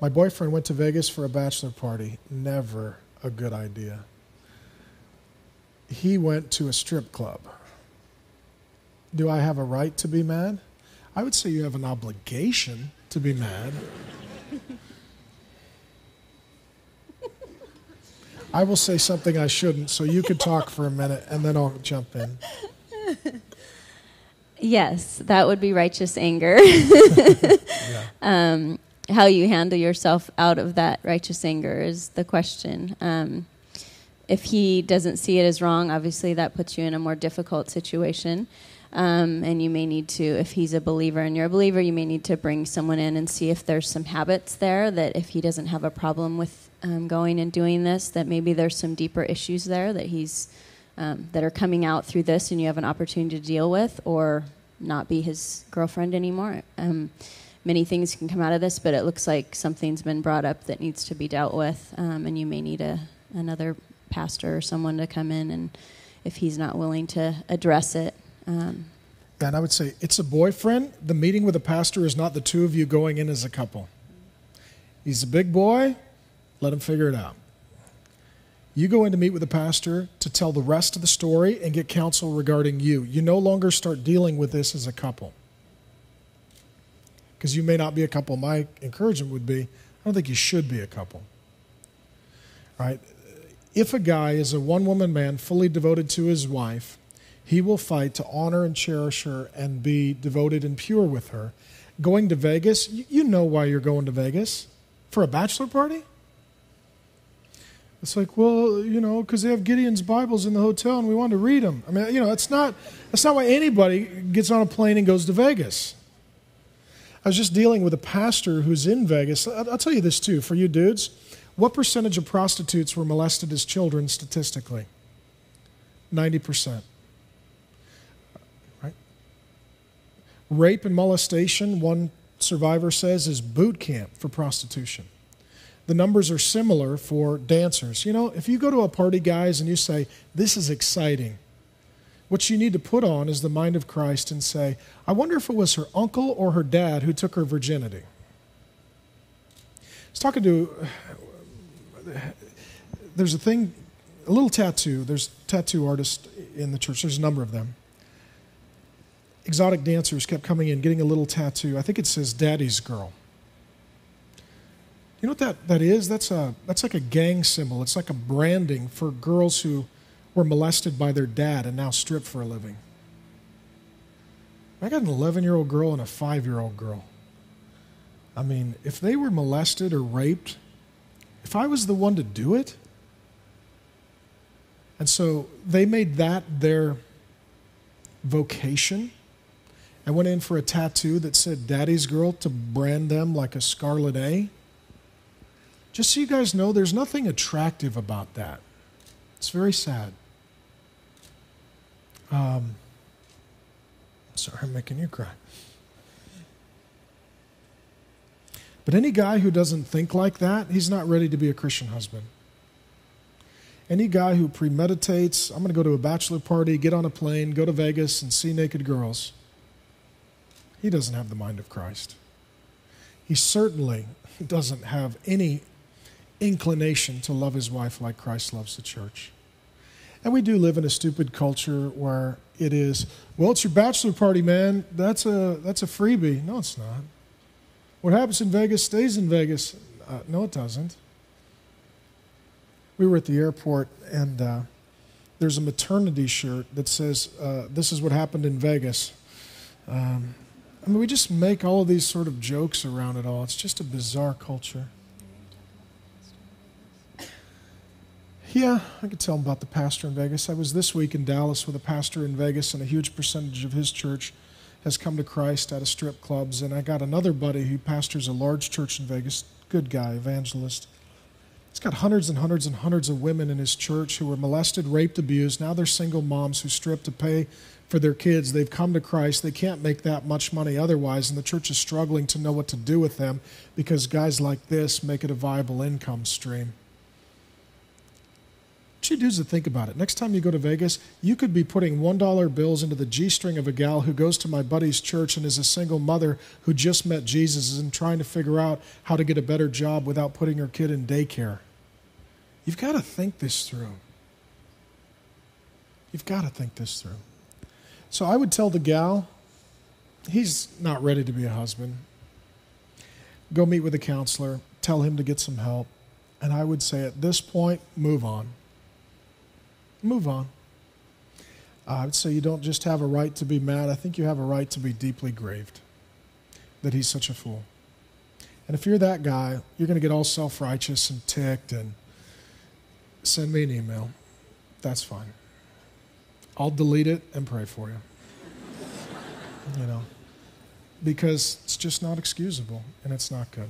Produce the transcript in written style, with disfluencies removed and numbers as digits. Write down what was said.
My boyfriend went to Vegas for a bachelor party. Never a good idea. He went to a strip club. Do I have a right to be mad? I would say you have an obligation to be mad. I will say something I shouldn't, so you could talk for a minute, and then I'll jump in. Yes, that would be righteous anger. Yeah. How you handle yourself out of that righteous anger is the question. If he doesn't see it as wrong, obviously that puts you in a more difficult situation. And you may need to, if he's a believer and you're a believer, you may need to bring someone in and see if there's some habits there that if he doesn't have a problem with going and doing this, that maybe there's some deeper issues there that he's that are coming out through this and you have an opportunity to deal with, or not be his girlfriend anymore. Many things can come out of this, but it looks like something's been brought up that needs to be dealt with, and you may need another pastor or someone to come in, and if he's not willing to address it. And I would say it's a boyfriend. The meeting with a pastor is not the two of you going in as a couple. He's a big boy. Let him figure it out. You go in to meet with a pastor to tell the rest of the story and get counsel regarding you. You no longer start dealing with this as a couple. Because you may not be a couple. My encouragement would be, I don't think you should be a couple. Right? If a guy is a one-woman man fully devoted to his wife, he will fight to honor and cherish her and be devoted and pure with her. Going to Vegas, you know why you're going to Vegas. For a bachelor party? It's like, well, because they have Gideon's Bibles in the hotel and we want to read them. I mean, that's not why anybody gets on a plane and goes to Vegas. I was just dealing with a pastor who's in Vegas. I'll tell you this too, for you dudes. What percentage of prostitutes were molested as children statistically? 90%. Right? Rape and molestation, one survivor says, is boot camp for prostitution. The numbers are similar for dancers. If you go to a party, guys, and you say, this is exciting, what you need to put on is the mind of Christ and say, I wonder if it was her uncle or her dad who took her virginity. I was talking to, there's a little tattoo. There's tattoo artists in the church. There's a number of them. Exotic dancers kept coming in, getting a little tattoo. I think it says Daddy's Girl. You know what that is? That's like a gang symbol. It's like a branding for girls who were molested by their dad and now strip for a living. I got an 11-year-old girl and a 5-year-old girl. I mean, if they were molested or raped, if I was the one to do it, and so they made that their vocation. I went in for a tattoo that said Daddy's Girl to brand them like a Scarlet A. Just so you guys know, there's nothing attractive about that. It's very sad. Sorry, I'm making you cry. But any guy who doesn't think like that, he's not ready to be a Christian husband. Any guy who premeditates, I'm going to go to a bachelor party, get on a plane, go to Vegas, and see naked girls, he doesn't have the mind of Christ. He certainly doesn't have any inclination to love his wife like Christ loves the church. And we do live in a stupid culture where it is, well, it's your bachelor party, man. That's a freebie. No, it's not. What happens in Vegas stays in Vegas. No, it doesn't. We were at the airport, and there's a maternity shirt that says, this is what happened in Vegas. I mean, we just make all of these sort of jokes around it all. It's just a bizarre culture. Yeah, I could tell them about the pastor in Vegas. I was this week in Dallas with a pastor in Vegas, and a huge percentage of his church has come to Christ out of strip clubs. And I got another buddy who pastors a large church in Vegas, good guy, evangelist. He's got hundreds and hundreds and hundreds of women in his church who were molested, raped, abused. Now they're single moms who strip to pay for their kids. They've come to Christ. They can't make that much money otherwise, and the church is struggling to know what to do with them because guys like this make it a viable income stream. you dudes to think about it. Next time you go to Vegas, you could be putting $1 bills into the G-string of a gal who goes to my buddy's church and is a single mother who just met Jesus and trying to figure out how to get a better job without putting her kid in daycare. You've got to think this through. You've got to think this through. So I would tell the gal, he's not ready to be a husband. Go meet with a counselor. Tell him to get some help. And I would say at this point, move on. Move on. I would say you don't just have a right to be mad. I think you have a right to be deeply grieved that he's such a fool. And if you're that guy, you're going to get all self-righteous and ticked and send me an email. That's fine. I'll delete it and pray for you. Because it's just not excusable and it's not good.